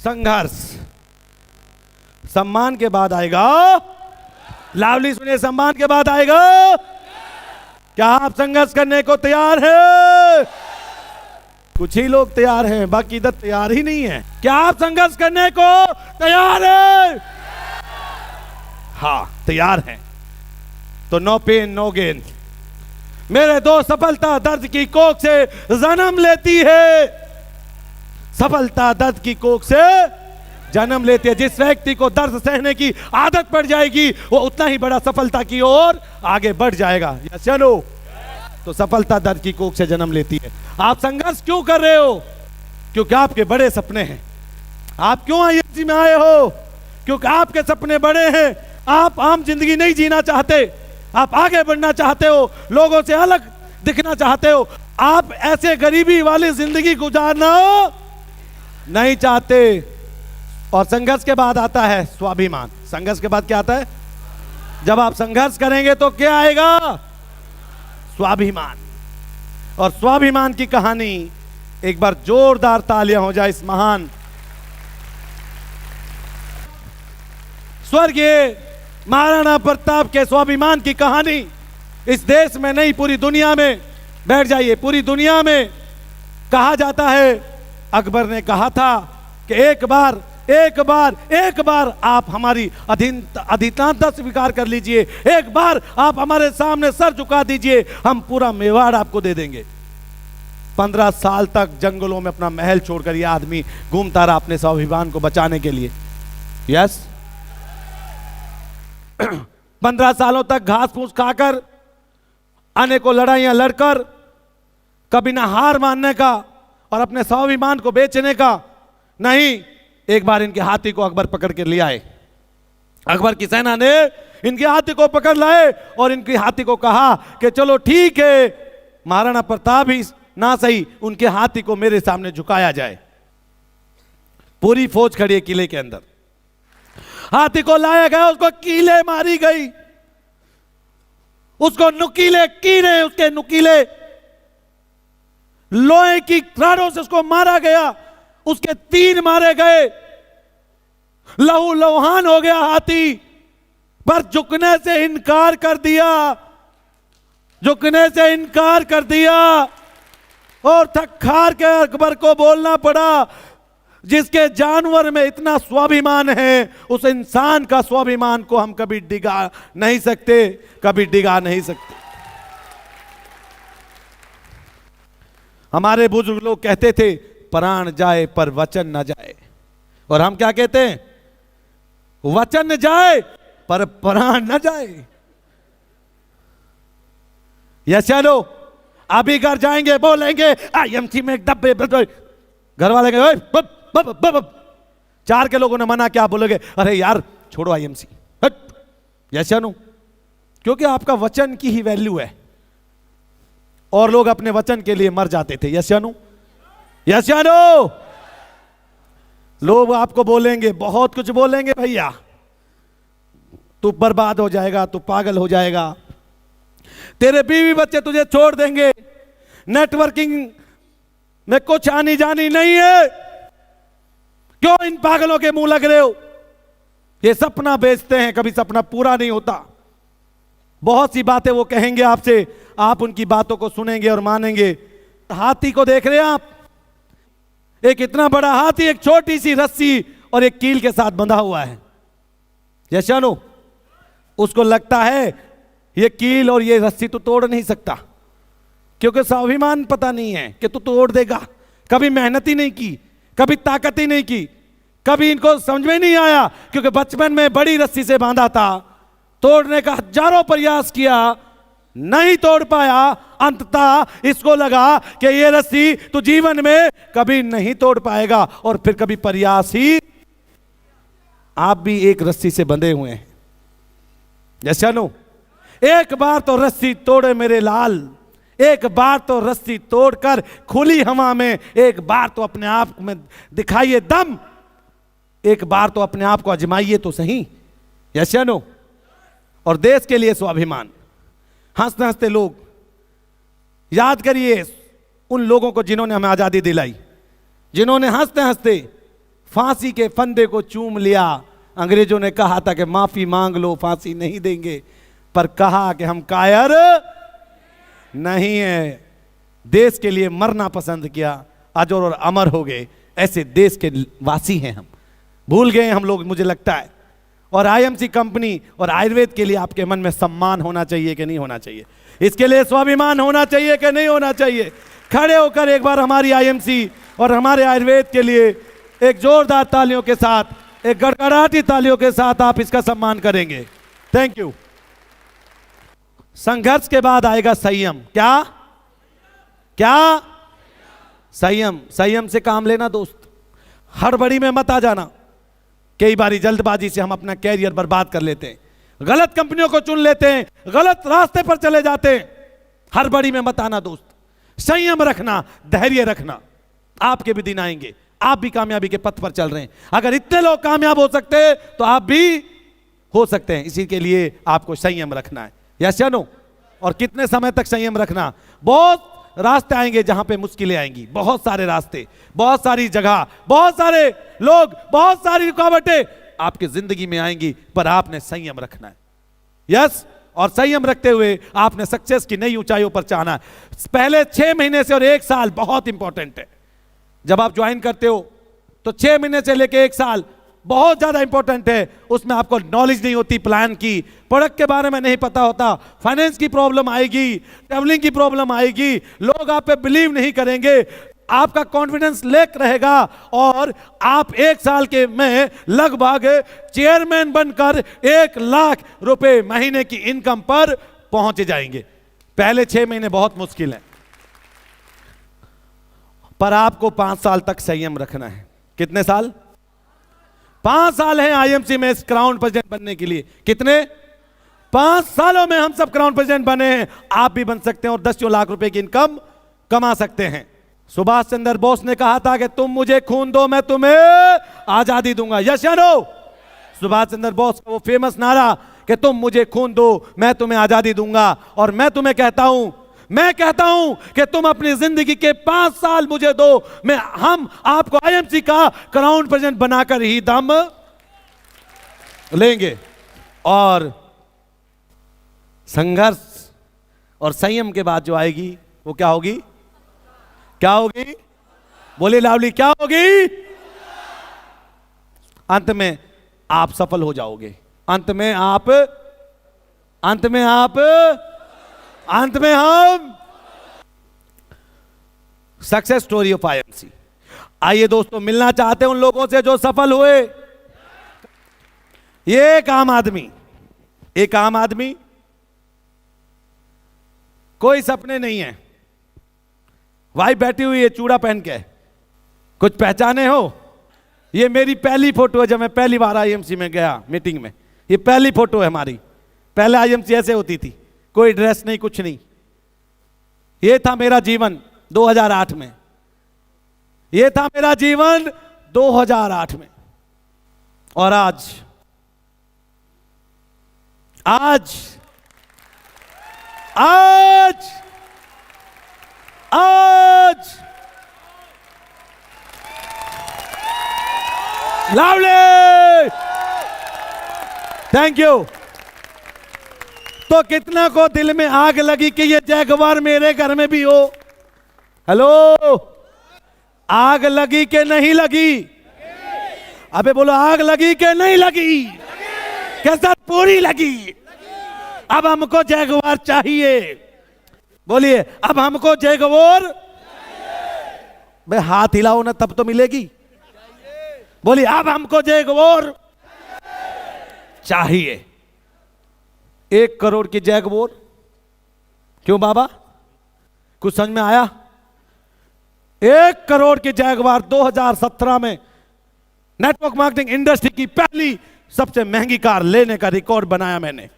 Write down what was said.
संघर्ष, सम्मान के बाद आएगा लावली। सुनिए, सम्मान के बाद आएगा। क्या आप संघर्ष करने को तैयार हैं? कुछ ही लोग तैयार हैं, बाकी इधर तैयार ही नहीं है। क्या आप संघर्ष करने को तैयार हैं? हाँ, तैयार हैं तो नो पेन नो गेन। मेरे दोस्त, सफलता दर्द की कोख से जन्म लेती है। सफलता दर्द की कोख से जन्म लेती है। जिस व्यक्ति को दर्द सहने की आदत पड़ जाएगी वो उतना ही बड़ा सफलता की ओर आगे बढ़ जाएगा। या चलो, तो सफलता दर्द की कोख से जन्म लेती है। आप संघर्ष क्यों कर रहे हो? क्योंकि आपके बड़े सपने हैं। आप क्यों आईएमसी में आए हो? क्योंकि आपके सपने बड़े हैं। आप आम जिंदगी नहीं जीना चाहते, आप आगे बढ़ना चाहते हो, लोगों से अलग दिखना चाहते हो। आप ऐसे गरीबी वाली जिंदगी गुजारना नहीं चाहते। और संघर्ष के बाद आता है स्वाभिमान। संघर्ष के बाद क्या आता है? जब आप संघर्ष करेंगे तो क्या आएगा? स्वाभिमान। और स्वाभिमान की कहानी, एक बार जोरदार तालियां हो जाए इस महान स्वर्गीय महाराणा प्रताप के स्वाभिमान की कहानी इस देश में नहीं, पूरी दुनिया में, बैठ जाइए, पूरी दुनिया में कहा जाता है। अकबर ने कहा था कि एक बार आप हमारी अधीनता स्वीकार कर लीजिए, एक बार आप हमारे सामने सर झुका दीजिए, हम पूरा मेवाड़ आपको दे देंगे। 15 साल तक जंगलों में अपना महल छोड़कर यह आदमी घूमता रहा अपने स्वाभिमान को बचाने के लिए। यस, 15 सालों तक घास फूस खाकर, अनेकों लड़ाइयां लड़कर, कभी ना हार मानने का और अपने स्वाभिमान को बेचने का नहीं। एक बार इनके हाथी को अकबर पकड़ के ले आए। अकबर की सेना ने इनके हाथी को पकड़ लाए और इनके हाथी को कहा कि चलो ठीक है, महाराणा प्रताप ही ना सही, उनके हाथी को मेरे सामने झुकाया जाए। पूरी फौज खड़ी है किले के अंदर। हाथी को लाया गया, उसको कीले मारी गई, उसको नुकीले कीले, उसके नुकीले लोहे की राडों से उसको मारा गया, उसके 3 मारे गए, लहू लुहान हो गया हाथी। पर झुकने से इनकार कर दिया, झुकने से इनकार कर दिया और थक-हार के अकबर को बोलना पड़ा, जिसके जानवर में इतना स्वाभिमान है, उस इंसान का स्वाभिमान को हम कभी डिगा नहीं सकते, कभी डिगा नहीं सकते। हमारे बुजुर्ग लोग कहते थे, प्राण जाए पर वचन न जाए। और हम क्या कहते हैं? वचन जाए पर प्राण न जाए। या चलो, अभी घर जाएंगे, बोलेंगे आईएमसी में एक डब्बे, घर वाले कहेंगे 4 के लोगों ने मना किया, बोलोगे अरे यार छोड़ो आईएमसी, यस या नो? क्योंकि आपका वचन की ही वैल्यू है और लोग अपने वचन के लिए मर जाते थे। यस या नो? यस या नो? लोग आपको बोलेंगे, बहुत कुछ बोलेंगे, भैया तू बर्बाद हो जाएगा, तू पागल हो जाएगा, तेरे बीवी बच्चे तुझे छोड़ देंगे, नेटवर्किंग में कुछ आनी जानी नहीं है, क्यों इन पागलों के मुंह लग रहे हो? ये सपना बेचते हैं, कभी सपना पूरा नहीं होता। बहुत सी बातें वो कहेंगे आपसे, आप उनकी बातों को सुनेंगे और मानेंगे। हाथी को देख रहे हैं आप, एक इतना बड़ा हाथी एक छोटी सी रस्सी और एक कील के साथ बंधा हुआ है। यशानो, उसको लगता है ये कील और ये रस्सी तो तोड़ नहीं सकता, क्योंकि स्वाभिमान पता नहीं है कि तू तोड़ देगा। कभी मेहनत ही नहीं की, कभी ताकत ही नहीं की, कभी इनको समझ में नहीं आया, क्योंकि बचपन में बड़ी रस्सी से बांधा था, तोड़ने का हजारों प्रयास किया, नहीं तोड़ पाया। अंततः इसको लगा कि ये रस्सी तो जीवन में कभी नहीं तोड़ पाएगा और फिर कभी प्रयास ही। आप भी एक रस्सी से बंधे हुए हैं, जैसा नो, एक बार तो रस्सी तोड़े मेरे लाल, एक बार तो रस्सी तोड़कर खुली हवा में, एक बार तो अपने आप में दिखाइए दम, एक बार तो अपने आप को आजमाइए तो सही। यस या नो? और देश के लिए स्वाभिमान। हंसते हंसते लोग, याद करिए उन लोगों को जिन्होंने हमें आजादी दिलाई, जिन्होंने हंसते हंसते फांसी के फंदे को चूम लिया। अंग्रेजों ने कहा था कि माफी मांग लो, फांसी नहीं देंगे, पर कहा कि हम कायर नहीं है, देश के लिए मरना पसंद किया, अजर और अमर हो गए। ऐसे देश के वासी हैं हम, भूल गए हम लोग मुझे लगता है। और आईएमसी कंपनी और आयुर्वेद के लिए आपके मन में सम्मान होना चाहिए कि नहीं होना चाहिए? इसके लिए स्वाभिमान होना चाहिए कि नहीं होना चाहिए? खड़े होकर एक बार हमारी आईएमसी और हमारे आयुर्वेद के लिए एक जोरदार तालियों के साथ, एक गड़गड़ाती तालियों के साथ आप इसका सम्मान करेंगे। Thank you. संघर्ष के बाद आएगा संयम। क्या क्या? संयम। संयम से काम लेना दोस्त, हड़बड़ी में मत आ जाना। कई बारी जल्दबाजी से हम अपना कैरियर बर्बाद कर लेते हैं, गलत कंपनियों को चुन लेते हैं, गलत रास्ते पर चले जाते हैं। हड़बड़ी में मत आना दोस्त, संयम रखना, धैर्य रखना, आपके भी दिन आएंगे, आप भी कामयाबी के पथ पर चल रहे हैं। अगर इतने लोग कामयाब हो सकते हैं तो आप भी हो सकते हैं। इसी के लिए आपको संयम रखना है। यस या नो? और कितने समय तक संयम रखना? बहुत रास्ते आएंगे जहां पे मुश्किलें आएंगी, बहुत सारे रास्ते, बहुत सारी जगह, बहुत सारे लोग, बहुत सारी रुकावटें आपकी जिंदगी में आएंगी, पर आपने संयम रखना है। यस? और संयम रखते हुए आपने सक्सेस की नई ऊंचाइयों पर चाहना है। पहले 6 महीने से और 1 साल बहुत इंपॉर्टेंट है। जब आप ज्वाइन करते हो तो 6 महीने से लेके 1 साल बहुत ज्यादा इंपॉर्टेंट है। उसमें आपको नॉलेज नहीं होती, प्लान की, प्रोडक्ट के बारे में नहीं पता होता, फाइनेंस की प्रॉब्लम आएगी, ट्रैवलिंग की प्रॉब्लम आएगी, लोग आप पे बिलीव नहीं करेंगे, आपका कॉन्फिडेंस लेक रहेगा और आप 1 साल के में लगभग चेयरमैन बनकर 1 लाख रुपए महीने की इनकम पर पहुंच जाएंगे। पहले 6 महीने बहुत मुश्किल है, पर आपको 5 साल तक संयम रखना है। कितने साल? 5 साल हैं आईएमसी में क्राउन प्रेसिडेंट बनने के लिए। कितने? 5 सालों में हम सब क्राउन प्रेसिडेंट बने हैं। आप भी बन सकते हैं और 10 लाख रुपए की इनकम कमा सकते हैं। सुभाष चंद्र बोस ने कहा था कि तुम मुझे खून दो, मैं तुम्हें आजादी दूंगा। यस या नो? सुभाष चंद्र बोस का वो फेमस नारा कि तुम मुझे खून दो, मैं तुम्हें आजादी दूंगा। और मैं तुम्हें कहता हूं कि तुम अपनी जिंदगी के 5 साल मुझे दो, हम आपको आईएमसी का क्राउन प्रेसिडेंट बनाकर ही दम लेंगे। और संघर्ष और संयम के बाद जो आएगी वो क्या होगी? क्या होगी? बोले लावली, क्या होगी? अंत में आप सफल हो जाओगे। अंत में हम सक्सेस स्टोरी ऑफ आईएमसी। आइए दोस्तों, मिलना चाहते हैं उन लोगों से जो सफल हुए। ये एक आम आदमी, कोई सपने नहीं है। वाइफ बैठी हुई है चूड़ा पहन के, कुछ पहचाने हो? ये मेरी पहली फोटो है जब मैं पहली बार आईएमसी में गया मीटिंग में। ये पहली फोटो है हमारी। पहले आईएमसी ऐसे होती थी, कोई ड्रेस नहीं, कुछ नहीं। ये था मेरा जीवन 2008 में। ये था मेरा जीवन 2008 में। और आज लवली, थैंक यू। तो कितना को दिल में आग लगी कि ये जैगवार मेरे घर में भी हो? हेलो, आग लगी कि नहीं लगी? अबे बोलो, आग लगी कि नहीं लगी? कैसा? पूरी लगी। अब हमको जैगवार चाहिए। बोलिए, अब हमको जैगवार। भाई हाथ हिलाओ ना, तब तो मिलेगी। बोलिए, अब हमको जैगवार चाहिए। 1 करोड़ की जैगवार। क्यों बाबा, कुछ समझ में आया? 1 करोड़ की जैगवार 2017 में नेटवर्क मार्केटिंग इंडस्ट्री की पहली सबसे महंगी कार लेने का रिकॉर्ड बनाया मैंने।